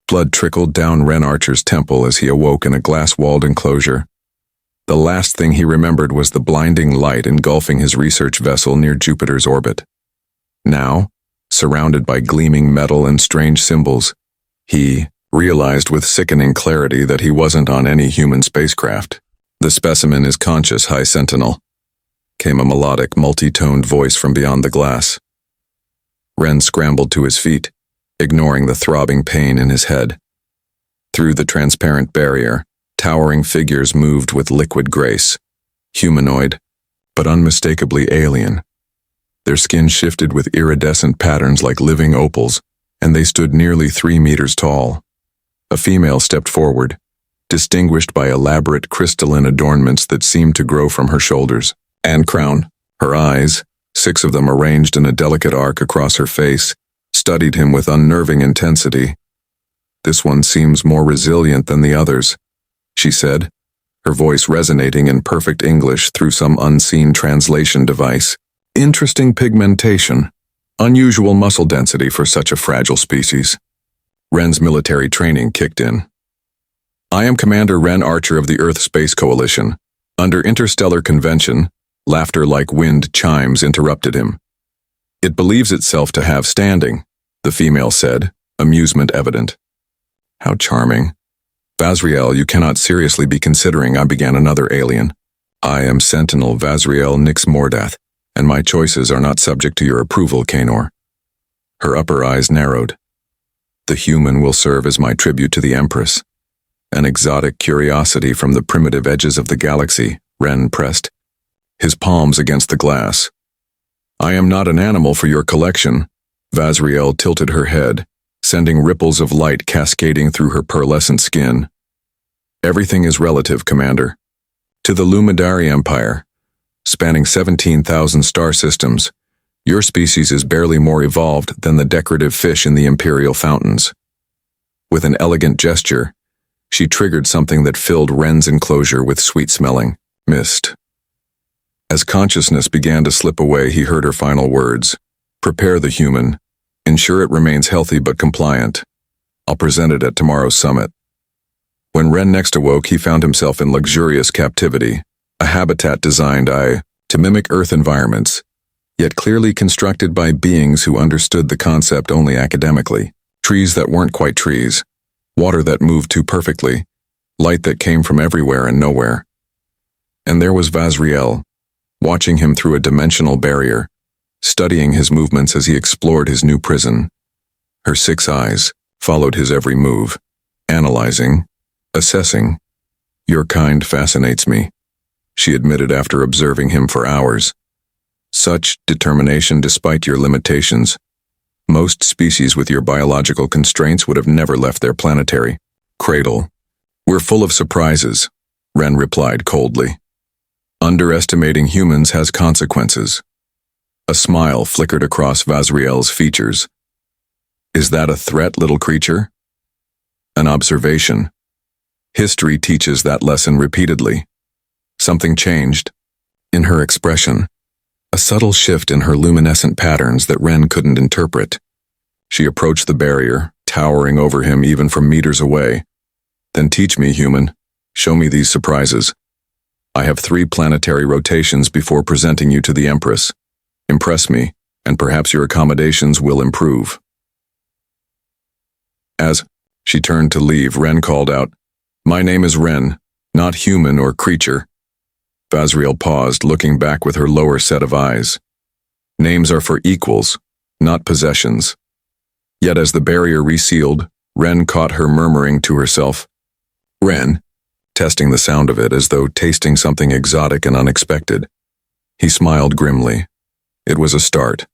Blood trickled down Ren Archer's temple as he awoke in a glass-walled enclosure. The last thing he remembered was the blinding light engulfing his research vessel near Jupiter's orbit. Now, surrounded by gleaming metal and strange symbols, he realized with sickening clarity that he wasn't on any human spacecraft. "The specimen is conscious, High Sentinel," came a melodic, multi-toned voice from beyond the glass. Ren scrambled to his feet, ignoring the throbbing pain in his head. Through the transparent barrier, towering figures moved with liquid grace, humanoid, but unmistakably alien. Their skin shifted with iridescent patterns like living opals, and they stood nearly 3 meters tall. A female stepped forward, distinguished by elaborate crystalline adornments that seemed to grow from her shoulders and crown. Her eyes, 6 of them arranged in a delicate arc across her face, studied him with unnerving intensity. "This one seems more resilient than the others," she said, her voice resonating in perfect English through some unseen translation device. "Interesting pigmentation. Unusual muscle density for such a fragile species." Ren's military training kicked in. "I am Commander Ren Archer of the Earth Space Coalition. Under Interstellar Convention," laughter like wind chimes interrupted him. "It believes itself to have standing," the female said, amusement evident. "How charming. Vazriel, you cannot seriously be considering I began another alien. I am Sentinel Vazriel Nix Mordath, and my choices are not subject to your approval, Kanor." Her upper eyes narrowed. "The human will serve as my tribute to the Empress. An exotic curiosity from the primitive edges of the galaxy," Ren pressed, his palms against the glass. "I am not an animal for your collection." Vazriel tilted her head, sending ripples of light cascading through her pearlescent skin. "Everything is relative, Commander. To the Lumidari Empire, spanning 17,000 star systems, your species is barely more evolved than the decorative fish in the imperial fountains." With an elegant gesture, she triggered something that filled Ren's enclosure with sweet-smelling mist. As consciousness began to slip away, he heard her final words. "Prepare the human. Ensure it remains healthy but compliant. I'll present it at tomorrow's summit." When Ren next awoke, he found himself in luxurious captivity, a habitat designed to mimic Earth environments, yet clearly constructed by beings who understood the concept only academically. Trees that weren't quite trees, water that moved too perfectly, light that came from everywhere and nowhere. And there was Vazriel, watching him through a dimensional barrier, studying his movements as he explored his new prison. Her 6 eyes followed his every move, analyzing, assessing. "Your kind fascinates me," she admitted after observing him for hours. "Such determination despite your limitations. Most species with your biological constraints would have never left their planetary cradle." "We're full of surprises," Ren replied coldly. "Underestimating humans has consequences." A smile flickered across Vazriel's features. "Is that a threat, little creature?" "An observation. History teaches that lesson repeatedly." Something changed in her expression, a subtle shift in her luminescent patterns that Ren couldn't interpret. She approached the barrier, towering over him even from meters away. "Then teach me, human. Show me these surprises. I have 3 planetary rotations before presenting you to the Empress. Impress me, and perhaps your accommodations will improve." As she turned to leave, Ren called out, "My name is Ren, not human or creature." Vazriel paused, looking back with her lower set of eyes. "Names are for equals, not possessions." Yet as the barrier resealed, Ren caught her murmuring to herself, "Ren," testing the sound of it as though tasting something exotic and unexpected. He smiled grimly. It was a start.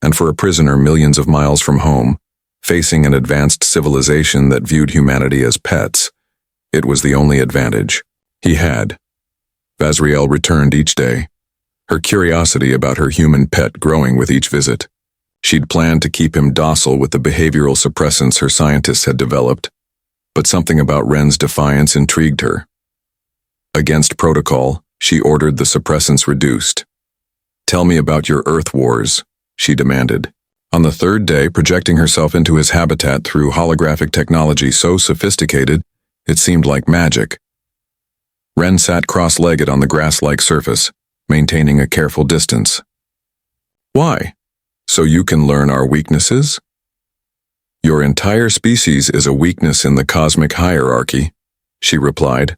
And for a prisoner millions of miles from home, facing an advanced civilization that viewed humanity as pets, it was the only advantage he had. Vazriel returned each day, her curiosity about her human pet growing with each visit. She'd planned to keep him docile with the behavioral suppressants her scientists had developed, but something about Ren's defiance intrigued her. Against protocol, she ordered the suppressants reduced. "Tell me about your Earth wars," she demanded. On the third day, projecting herself into his habitat through holographic technology so sophisticated, it seemed like magic. Ren sat cross-legged on the grass-like surface, maintaining a careful distance. Why? So you can learn our weaknesses? Your entire species is a weakness in the cosmic hierarchy, she replied,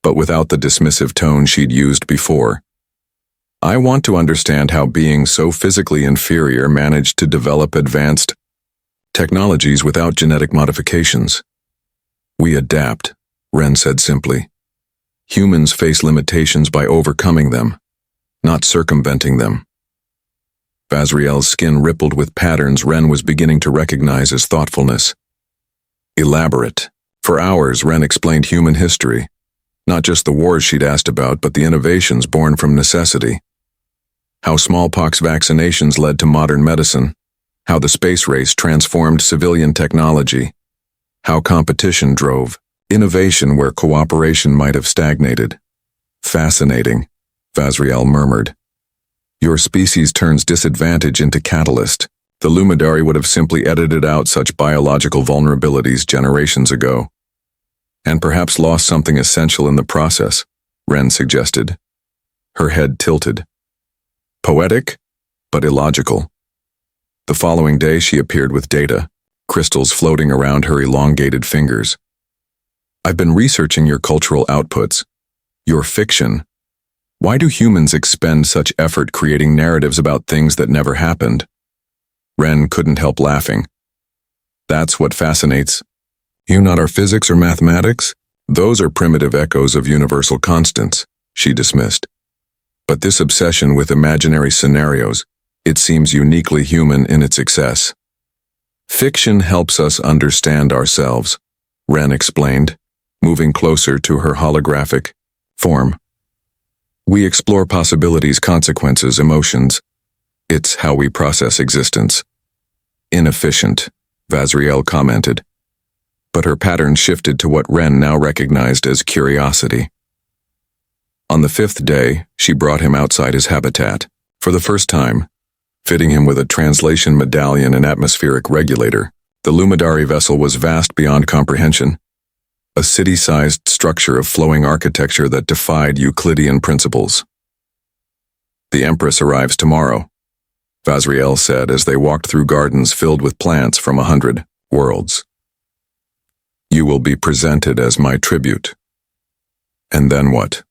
but without the dismissive tone she'd used before. I want to understand how beings so physically inferior managed to develop advanced technologies without genetic modifications. We adapt, Ren said simply. Humans face limitations by overcoming them, not circumventing them. Vazriel's skin rippled with patterns Ren was beginning to recognize as thoughtfulness. Elaborate. For hours, Ren explained human history, not just the wars she'd asked about, but the innovations born from necessity. How smallpox vaccinations led to modern medicine, how the space race transformed civilian technology, how competition drove innovation where cooperation might have stagnated. Fascinating, Vazriel murmured. Your species turns disadvantage into catalyst. The Lumidari would have simply edited out such biological vulnerabilities generations ago. And perhaps lost something essential in the process, Ren suggested. Her head tilted. Poetic, but illogical. The following day she appeared with data, crystals floating around her elongated fingers. I've been researching your cultural outputs, your fiction. Why do humans expend such effort creating narratives about things that never happened? Ren couldn't help laughing. That's what fascinates you, not our physics or mathematics? Those are primitive echoes of universal constants, she dismissed. But this obsession with imaginary scenarios, it seems uniquely human in its excess. Fiction helps us understand ourselves, Ren explained, moving closer to her holographic form. We explore possibilities, consequences, emotions. It's how we process existence. Inefficient, Vazriel commented. But her pattern shifted to what Ren now recognized as curiosity. On the fifth day, she brought him outside his habitat, for the first time, fitting him with a translation medallion and atmospheric regulator. The Lumidari vessel was vast beyond comprehension, a city-sized structure of flowing architecture that defied Euclidean principles. The Empress arrives tomorrow, Vazriel said as they walked through gardens filled with plants from 100 worlds. You will be presented as my tribute. And then what?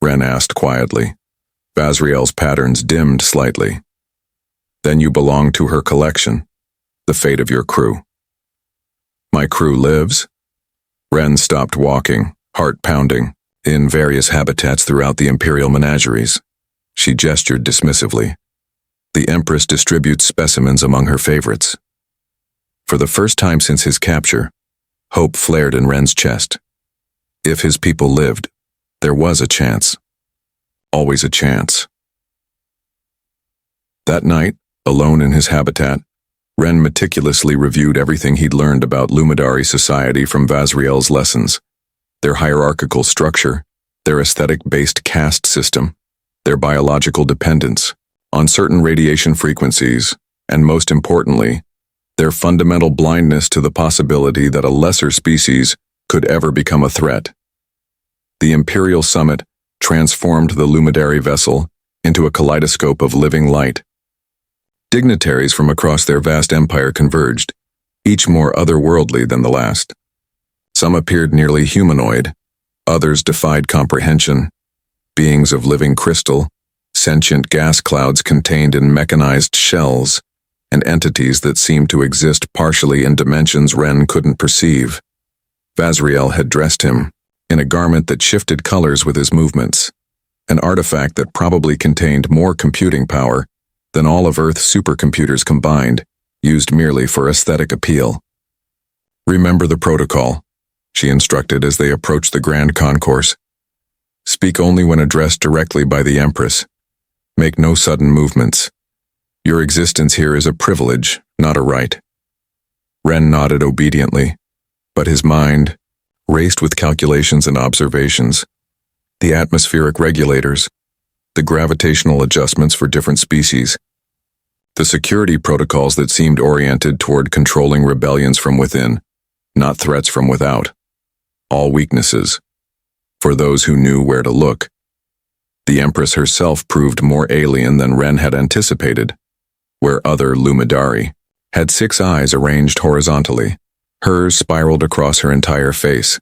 Ren asked quietly. Vazriel's patterns dimmed slightly. Then you belong to her collection, the fate of your crew. My crew lives? Ren stopped walking, heart pounding, in various habitats throughout the Imperial menageries. She gestured dismissively. The Empress distributes specimens among her favorites. For the first time since his capture, hope flared in Ren's chest. If his people lived, there was a chance. Always a chance. That night, alone in his habitat, Ren meticulously reviewed everything he'd learned about Lumidari society from Vazriel's lessons. Their hierarchical structure, their aesthetic-based caste system, their biological dependence on certain radiation frequencies, and most importantly, their fundamental blindness to the possibility that a lesser species could ever become a threat. The Imperial Summit transformed the Lumidari vessel into a kaleidoscope of living light. Dignitaries from across their vast empire converged, each more otherworldly than the last. Some appeared nearly humanoid, others defied comprehension, beings of living crystal, sentient gas clouds contained in mechanized shells, and entities that seemed to exist partially in dimensions Ren couldn't perceive. Vazriel had dressed him in a garment that shifted colors with his movements, an artifact that probably contained more computing power than all of Earth's supercomputers combined, used merely for aesthetic appeal. Remember the protocol, she instructed as they approached the grand concourse. Speak only when addressed directly by the Empress. Make no sudden movements. Your existence here is a privilege, not a right. Ren nodded obediently, but his mind raced with calculations and observations. The atmospheric regulators, the gravitational adjustments for different species, The security protocols that seemed oriented toward controlling rebellions from within, not threats from without. All weaknesses. For those who knew where to look. The Empress herself proved more alien than Ren had anticipated, where other Lumidari had 6 eyes arranged horizontally. Hers spiraled across her entire face.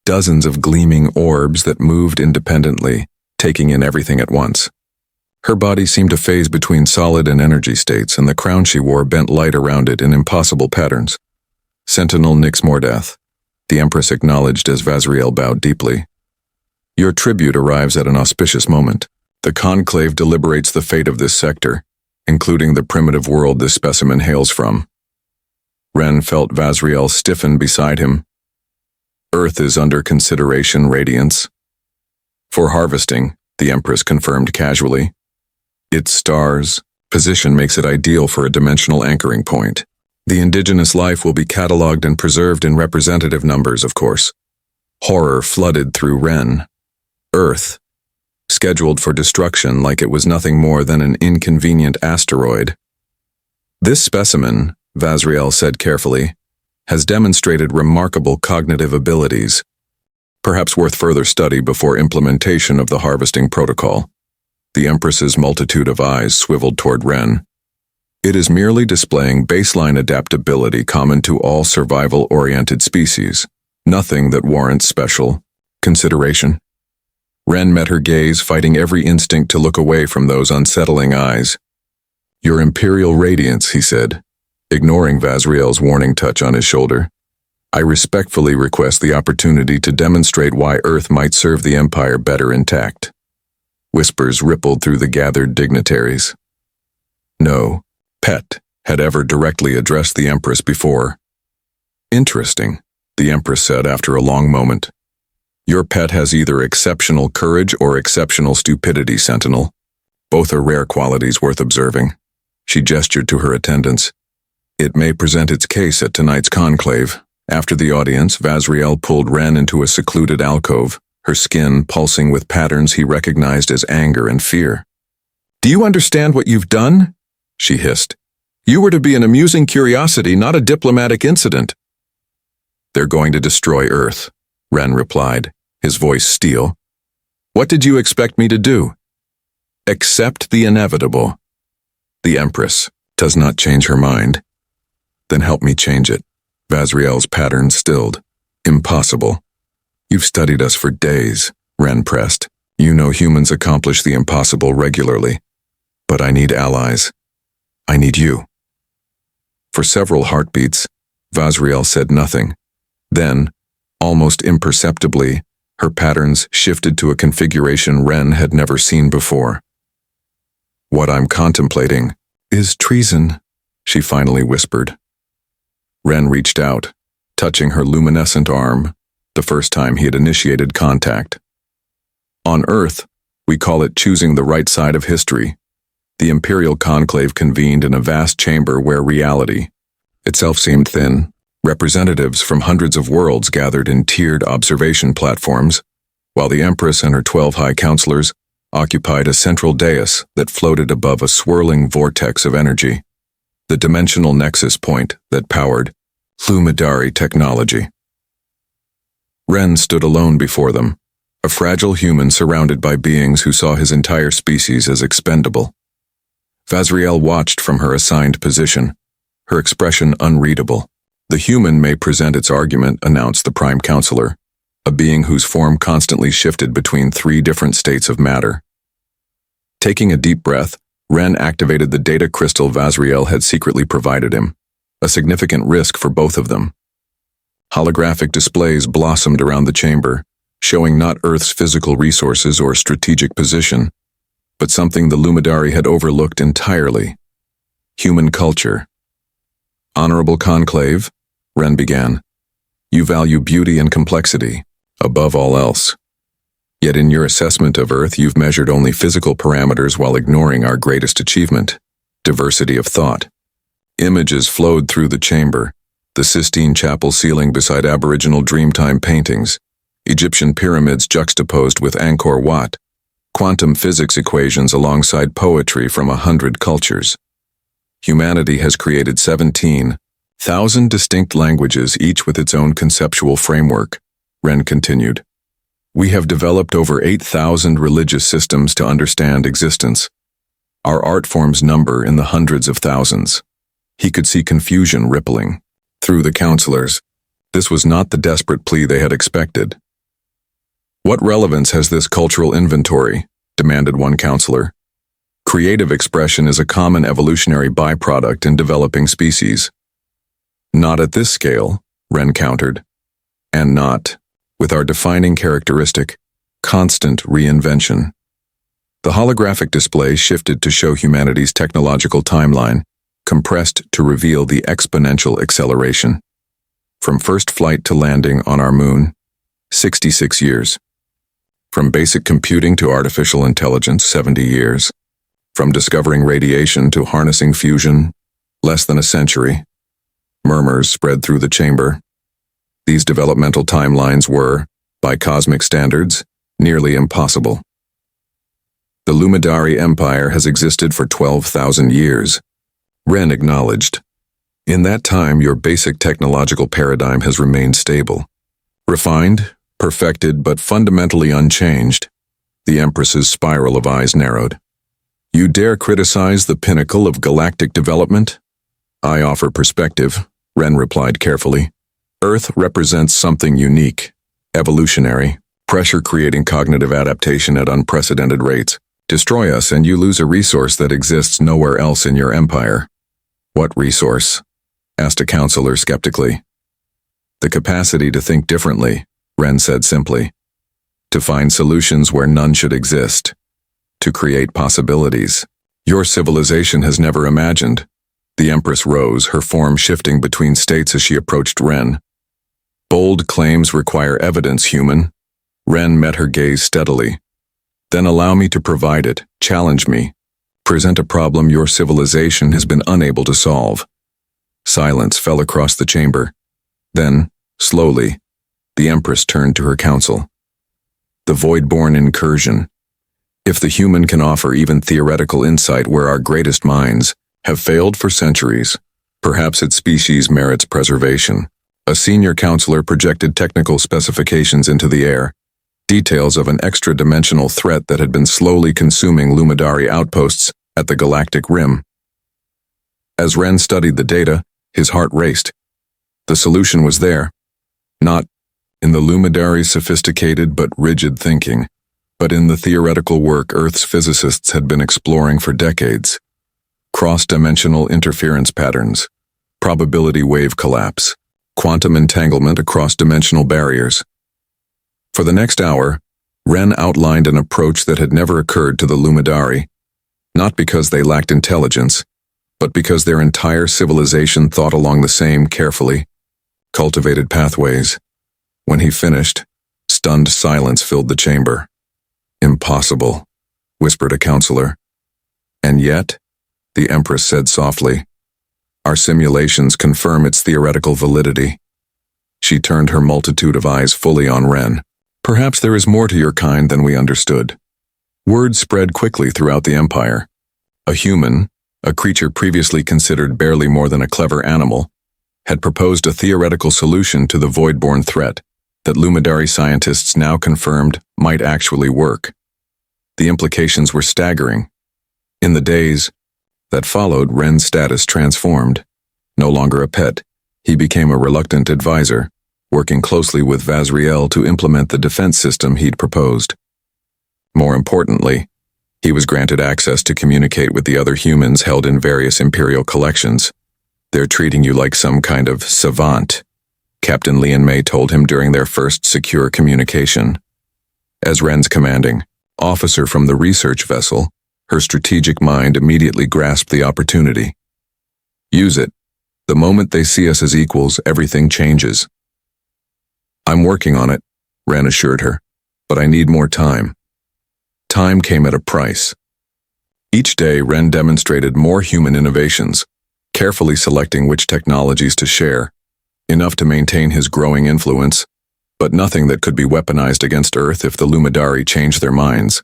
Dozens of gleaming orbs that moved independently, taking in everything at once. Her body seemed to phase between solid and energy states, and the crown she wore bent light around it in impossible patterns. Sentinel Nix Mordath, the Empress acknowledged as Vazriel bowed deeply. Your tribute arrives at an auspicious moment. The Conclave deliberates the fate of this sector, including the primitive world this specimen hails from. Ren felt Vazriel stiffen beside him. Earth is under consideration, Radiance. For harvesting, the Empress confirmed casually. Its star's position makes it ideal for a dimensional anchoring point. The indigenous life will be cataloged and preserved in representative numbers, of course. Horror flooded through Ren. Earth, scheduled for destruction like it was nothing more than an inconvenient asteroid. This specimen, Vazriel said carefully, has demonstrated remarkable cognitive abilities, perhaps worth further study before implementation of the harvesting protocol. The Empress's multitude of eyes swiveled toward Ren. It is merely displaying baseline adaptability common to all survival-oriented species, nothing that warrants special consideration. Ren met her gaze, fighting every instinct to look away from those unsettling eyes. Your Imperial Radiance, he said, ignoring Vazriel's warning touch on his shoulder. I respectfully request the opportunity to demonstrate why Earth might serve the Empire better intact. Whispers rippled through the gathered dignitaries. No pet had ever directly addressed the Empress before. Interesting, the Empress said after a long moment. Your pet has either exceptional courage or exceptional stupidity, Sentinel. Both are rare qualities worth observing. She gestured to her attendants. It may present its case at tonight's conclave. After the audience, Vazriel pulled Ren into a secluded alcove, her skin pulsing with patterns he recognized as anger and fear. Do you understand what you've done? She hissed. You were to be an amusing curiosity, not a diplomatic incident. They're going to destroy Earth, Ren replied, his voice steel. What did you expect me to do? Accept the inevitable. The Empress does not change her mind. Then help me change it. Vazriel's pattern stilled. Impossible. You've studied us for days, Ren pressed. You know humans accomplish the impossible regularly. But I need allies. I need you. For several heartbeats, Vazriel said nothing. Then, almost imperceptibly, her patterns shifted to a configuration Ren had never seen before. What I'm contemplating is treason, she finally whispered. Ren reached out, touching her luminescent arm, the first time he had initiated contact. On Earth, we call it choosing the right side of history. The Imperial Conclave convened in a vast chamber where reality itself seemed thin. Representatives from hundreds of worlds gathered in tiered observation platforms, while the Empress and her 12 high counselors occupied a central dais that floated above a swirling vortex of energy, the dimensional nexus point that powered Lumidari technology. Ren stood alone before them, a fragile human surrounded by beings who saw his entire species as expendable. Vazriel watched from her assigned position, her expression unreadable. The human may present its argument, announced the Prime Counselor, a being whose form constantly shifted between 3 different states of matter. Taking a deep breath, Ren activated the data crystal Vazriel had secretly provided him, a significant risk for both of them. Holographic displays blossomed around the chamber, showing not Earth's physical resources or strategic position, but something the Lumidari had overlooked entirely: human culture. Honorable Conclave, Ren began, you value beauty and complexity, above all else. Yet in your assessment of Earth, you've measured only physical parameters while ignoring our greatest achievement: diversity of thought. Images flowed through the chamber, the Sistine Chapel ceiling beside Aboriginal Dreamtime paintings, Egyptian pyramids juxtaposed with Angkor Wat, quantum physics equations alongside poetry from 100 cultures. Humanity has created 17,000 distinct languages, each with its own conceptual framework, Ren continued. We have developed over 8,000 religious systems to understand existence. Our art forms number in the hundreds of thousands. He could see confusion rippling through the counselors. This was not the desperate plea they had expected. What relevance has this cultural inventory? Demanded one counselor. Creative expression is a common evolutionary byproduct in developing species. Not at this scale, Ren countered. And not with our defining characteristic, constant reinvention. The holographic display shifted to show humanity's technological timeline, compressed to reveal the exponential acceleration. From first flight to landing on our moon, 66 years. From basic computing to artificial intelligence, 70 years. From discovering radiation to harnessing fusion, less than a century. Murmurs spread through the chamber. These developmental timelines were, by cosmic standards, nearly impossible. The Luminary Empire has existed for 12,000 years, Ren acknowledged. In that time, your basic technological paradigm has remained stable. Refined, perfected, but fundamentally unchanged. The Empress's spiral of eyes narrowed. You dare criticize the pinnacle of galactic development? I offer perspective, Ren replied carefully. Earth represents something unique, evolutionary, pressure-creating cognitive adaptation at unprecedented rates. Destroy us and you lose a resource that exists nowhere else in your empire. What resource? Asked a counselor skeptically. The capacity to think differently, Ren said simply. To find solutions where none should exist. To create possibilities. Your civilization has never imagined. The Empress rose, her form shifting between states as she approached Ren. Bold claims require evidence, human. Ren met her gaze steadily. Then allow me to provide it. Challenge me. Present a problem your civilization has been unable to solve. Silence fell across the chamber. Then, slowly, the Empress turned to her council. The void-born incursion. If the human can offer even theoretical insight where our greatest minds have failed for centuries, perhaps its species merits preservation. A senior counselor projected technical specifications into the air, details of an extra-dimensional threat that had been slowly consuming Luminary outposts at the galactic rim. As Ren studied the data, his heart raced. The solution was there, not in the Luminary's sophisticated but rigid thinking, but in the theoretical work Earth's physicists had been exploring for decades. Cross-dimensional interference patterns, probability wave collapse, quantum entanglement across dimensional barriers. For the next hour, Ren outlined an approach that had never occurred to the Luminary, not because they lacked intelligence, but because their entire civilization thought along the same carefully cultivated pathways. When he finished, stunned silence filled the chamber. Impossible, whispered a counselor. And yet, the Empress said softly, our simulations confirm its theoretical validity. She turned her multitude of eyes fully on Ren. Perhaps there is more to your kind than we understood. Word spread quickly throughout the Empire. A human, a creature previously considered barely more than a clever animal, had proposed a theoretical solution to the void-born threat that Luminary scientists now confirmed might actually work. The implications were staggering. In the days that followed, Ren's status transformed. No longer a pet, he became a reluctant advisor, working closely with Vazriel to implement the defense system he'd proposed. More importantly, he was granted access to communicate with the other humans held in various Imperial collections. They're treating you like some kind of savant, Captain Lian Mei told him during their first secure communication. As Ren's commanding officer from the research vessel, her strategic mind immediately grasped the opportunity. Use it. The moment they see us as equals, everything changes. I'm working on it, Ren assured her, but I need more time. Time came at a price. Each day, Ren demonstrated more human innovations, carefully selecting which technologies to share, enough to maintain his growing influence, but nothing that could be weaponized against Earth if the Luminary changed their minds.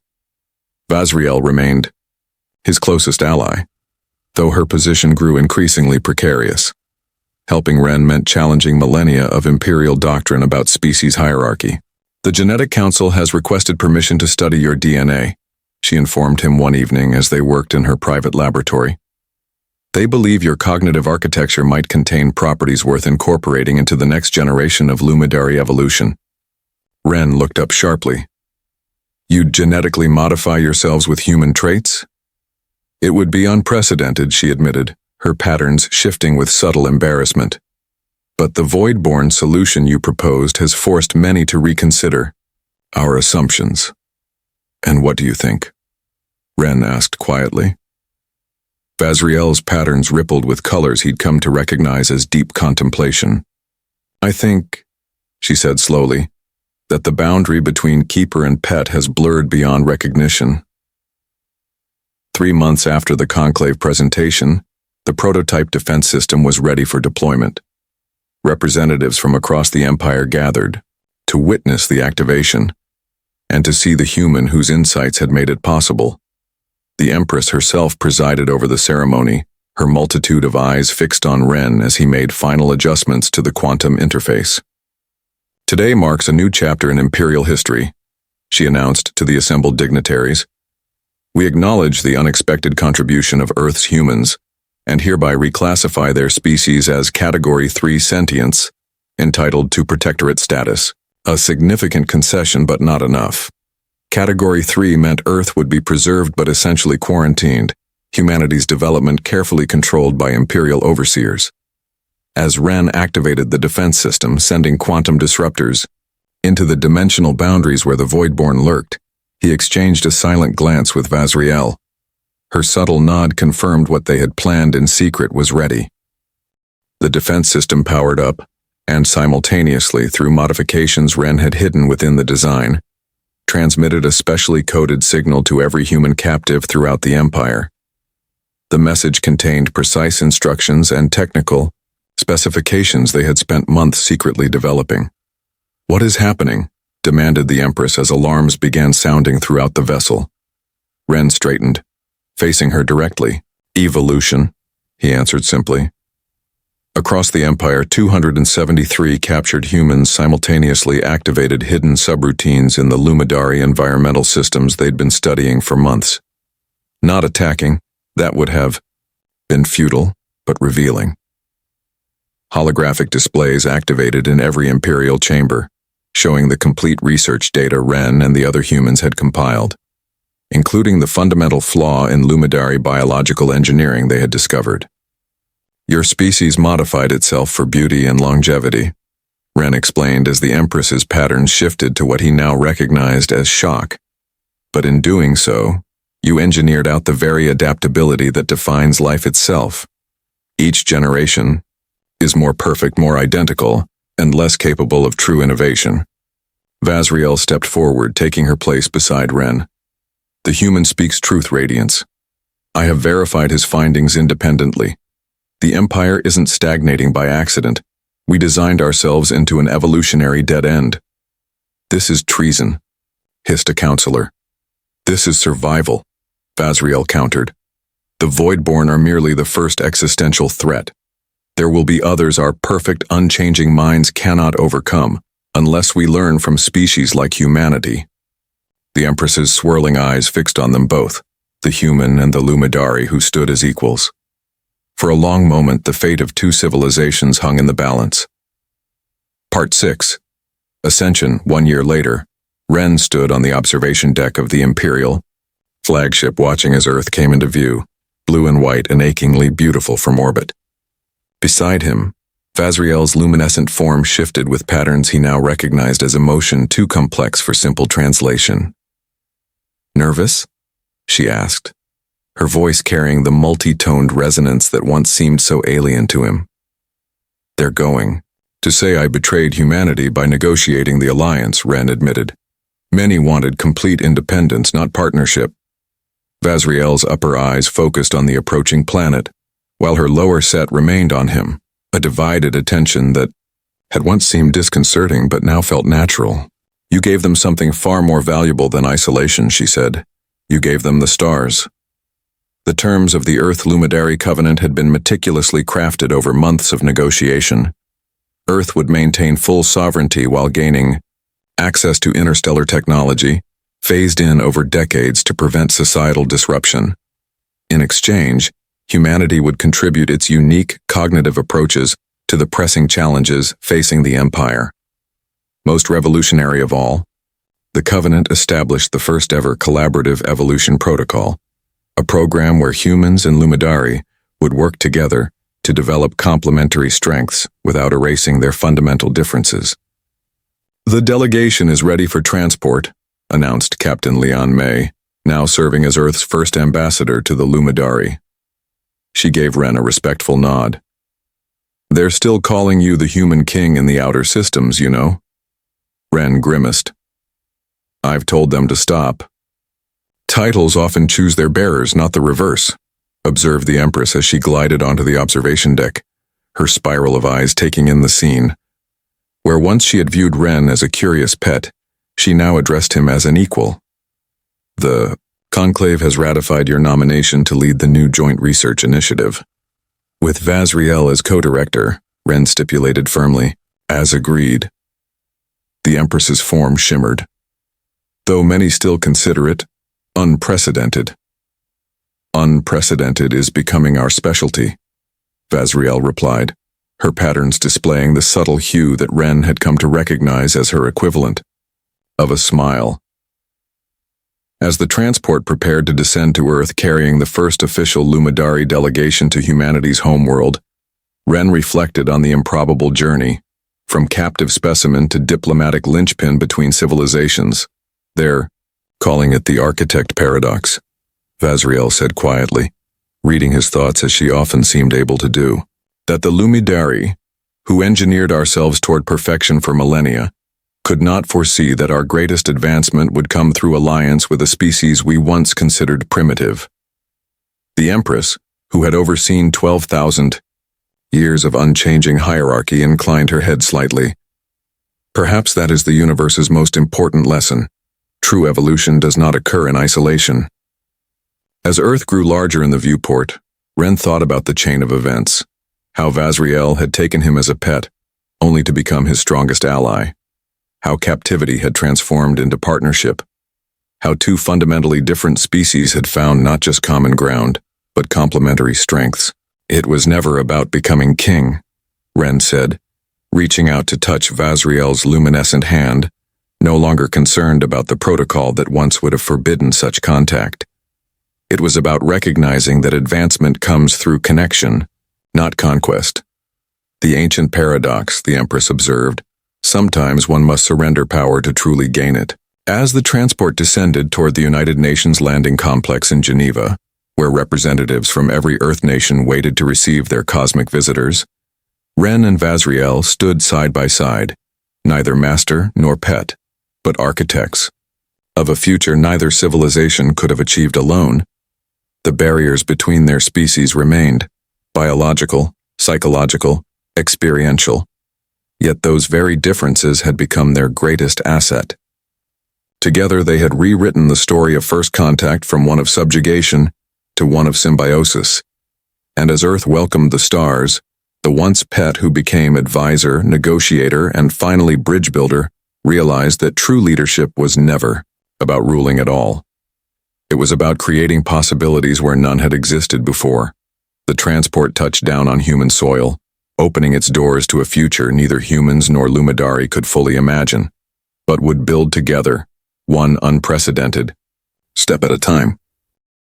Vazriel remained his closest ally, though her position grew increasingly precarious. Helping Ren meant challenging millennia of imperial doctrine about species hierarchy. "The Genetic Council has requested permission to study your DNA," she informed him one evening as they worked in her private laboratory. "They believe your cognitive architecture might contain properties worth incorporating into the next generation of lumidary evolution." Ren looked up sharply. "You'd genetically modify yourselves with human traits?" "It would be unprecedented," she admitted, her patterns shifting with subtle embarrassment. "But the void-born solution you proposed has forced many to reconsider our assumptions." "And what do you think?" Ren asked quietly. Vazriel's patterns rippled with colors he'd come to recognize as deep contemplation. "I think," she said slowly, "that the boundary between keeper and pet has blurred beyond recognition." 3 months after the conclave presentation, the prototype defense system was ready for deployment. Representatives from across the Empire gathered to witness the activation and to see the human whose insights had made it possible. The Empress herself presided over the ceremony, her multitude of eyes fixed on Ren as he made final adjustments to the quantum interface. "Today marks a new chapter in Imperial history," she announced to the assembled dignitaries. "We acknowledge the unexpected contribution of Earth's humans and hereby reclassify their species as Category 3 sentience, entitled to protectorate status. A significant concession, but not enough. Category 3 meant Earth would be preserved but essentially quarantined, humanity's development carefully controlled by Imperial overseers. As Ren activated the defense system, sending quantum disruptors into the dimensional boundaries where the Voidborn lurked, he exchanged a silent glance with Vazriel. Her subtle nod confirmed what they had planned in secret was ready. The defense system powered up, and simultaneously, through modifications Ren had hidden within the design, transmitted a specially coded signal to every human captive throughout the Empire. The message contained precise instructions and technical specifications they had spent months secretly developing. "What is happening?" demanded the Empress as alarms began sounding throughout the vessel. Ren straightened, facing her directly. "Evolution," he answered simply. Across the Empire, 273 captured humans simultaneously activated hidden subroutines in the lumidary environmental systems they'd been studying for months. Not attacking, that would have been futile, but revealing. Holographic displays activated in every Imperial chamber, showing the complete research data Ren and the other humans had compiled, including the fundamental flaw in lumidary biological engineering they had discovered. "Your species modified itself for beauty and longevity," Ren explained as the Empress's patterns shifted to what he now recognized as shock. "But in doing so, you engineered out the very adaptability that defines life itself. Each generation is more perfect, more identical, and less capable of true innovation." Vazriel stepped forward, taking her place beside Ren. "The human speaks truth, Radiance. I have verified his findings independently. The Empire isn't stagnating by accident. We designed ourselves into an evolutionary dead end." "This is treason," hissed a counselor. "This is survival," Vazriel countered. "The Voidborn are merely the first existential threat. There will be others our perfect, unchanging minds cannot overcome, unless we learn from species like humanity." The Empress's swirling eyes fixed on them both, the human and the lumidary who stood as equals. For a long moment, the fate of two civilizations hung in the balance. Part 6. Ascension. 1 year later, Ren stood on the observation deck of the Imperial flagship watching as Earth came into view, blue and white and achingly beautiful from orbit. Beside him, Vazriel's luminescent form shifted with patterns he now recognized as emotion too complex for simple translation. "Nervous?" she asked, her voice carrying the multi-toned resonance that once seemed so alien to him. "They're going to say I betrayed humanity by negotiating the alliance," Ren admitted. "Many wanted complete independence, not partnership." Vazriel's upper eyes focused on the approaching planet, while her lower set remained on him, a divided attention that had once seemed disconcerting but now felt natural. "You gave them something far more valuable than isolation," she said. "You gave them the stars." The terms of the Earth-Lumidari Covenant had been meticulously crafted over months of negotiation. Earth would maintain full sovereignty while gaining access to interstellar technology, phased in over decades to prevent societal disruption. In exchange, humanity would contribute its unique cognitive approaches to the pressing challenges facing the Empire. Most revolutionary of all, the Covenant established the first-ever collaborative evolution protocol, a program where humans and Lumidari would work together to develop complementary strengths without erasing their fundamental differences. "The delegation is ready for transport," announced Captain Leon May, now serving as Earth's first ambassador to the Lumidari. She gave Ren a respectful nod. "They're still calling you the human king in the outer systems, you know." Ren grimaced. "I've told them to stop." "Titles often choose their bearers, not the reverse," observed the Empress as she glided onto the observation deck, her spiral of eyes taking in the scene. Where once she had viewed Ren as a curious pet, she now addressed him as an equal. "The Conclave has ratified your nomination to lead the new Joint Research Initiative. With Vazriel as co-director," Ren stipulated firmly, "as agreed." The Empress's form shimmered. "Though many still consider it unprecedented." "Unprecedented is becoming our specialty," Vazriel replied, her patterns displaying the subtle hue that Ren had come to recognize as her equivalent of a smile. As the transport prepared to descend to Earth carrying the first official Lumidari delegation to humanity's homeworld, Ren reflected on the improbable journey, from captive specimen to diplomatic linchpin between civilizations. "They're calling it the architect paradox," Vazriel said quietly, reading his thoughts as she often seemed able to do. "That the Lumidari, who engineered ourselves toward perfection for millennia, could not foresee that our greatest advancement would come through alliance with a species we once considered primitive." The Empress, who had overseen 12,000 years of unchanging hierarchy, inclined her head slightly. "Perhaps that is the universe's most important lesson. True evolution does not occur in isolation." As Earth grew larger in the viewport, Ren thought about the chain of events, how Vazriel had taken him as a pet, only to become his strongest ally, how captivity had transformed into partnership, how two fundamentally different species had found not just common ground, but complementary strengths. "It was never about becoming king," Ren said, reaching out to touch Vazriel's luminescent hand, no longer concerned about the protocol that once would have forbidden such contact. "It was about recognizing that advancement comes through connection, not conquest." "The ancient paradox," the Empress observed. "Sometimes one must surrender power to truly gain it." As the transport descended toward the United Nations landing complex in Geneva, where representatives from every Earth nation waited to receive their cosmic visitors, Ren and Vazriel stood side by side, neither master nor pet, but architects of a future neither civilization could have achieved alone. The barriers between their species remained, biological, psychological, experiential. Yet those very differences had become their greatest asset. Together they had rewritten the story of first contact from one of subjugation to one of symbiosis. And as Earth welcomed the stars, the once pet who became advisor, negotiator, and finally bridge builder realized that true leadership was never about ruling at all. It was about creating possibilities where none had existed before. The transport touched down on human soil, opening its doors to a future neither humans nor Lumidari could fully imagine, but would build together, one unprecedented step at a time.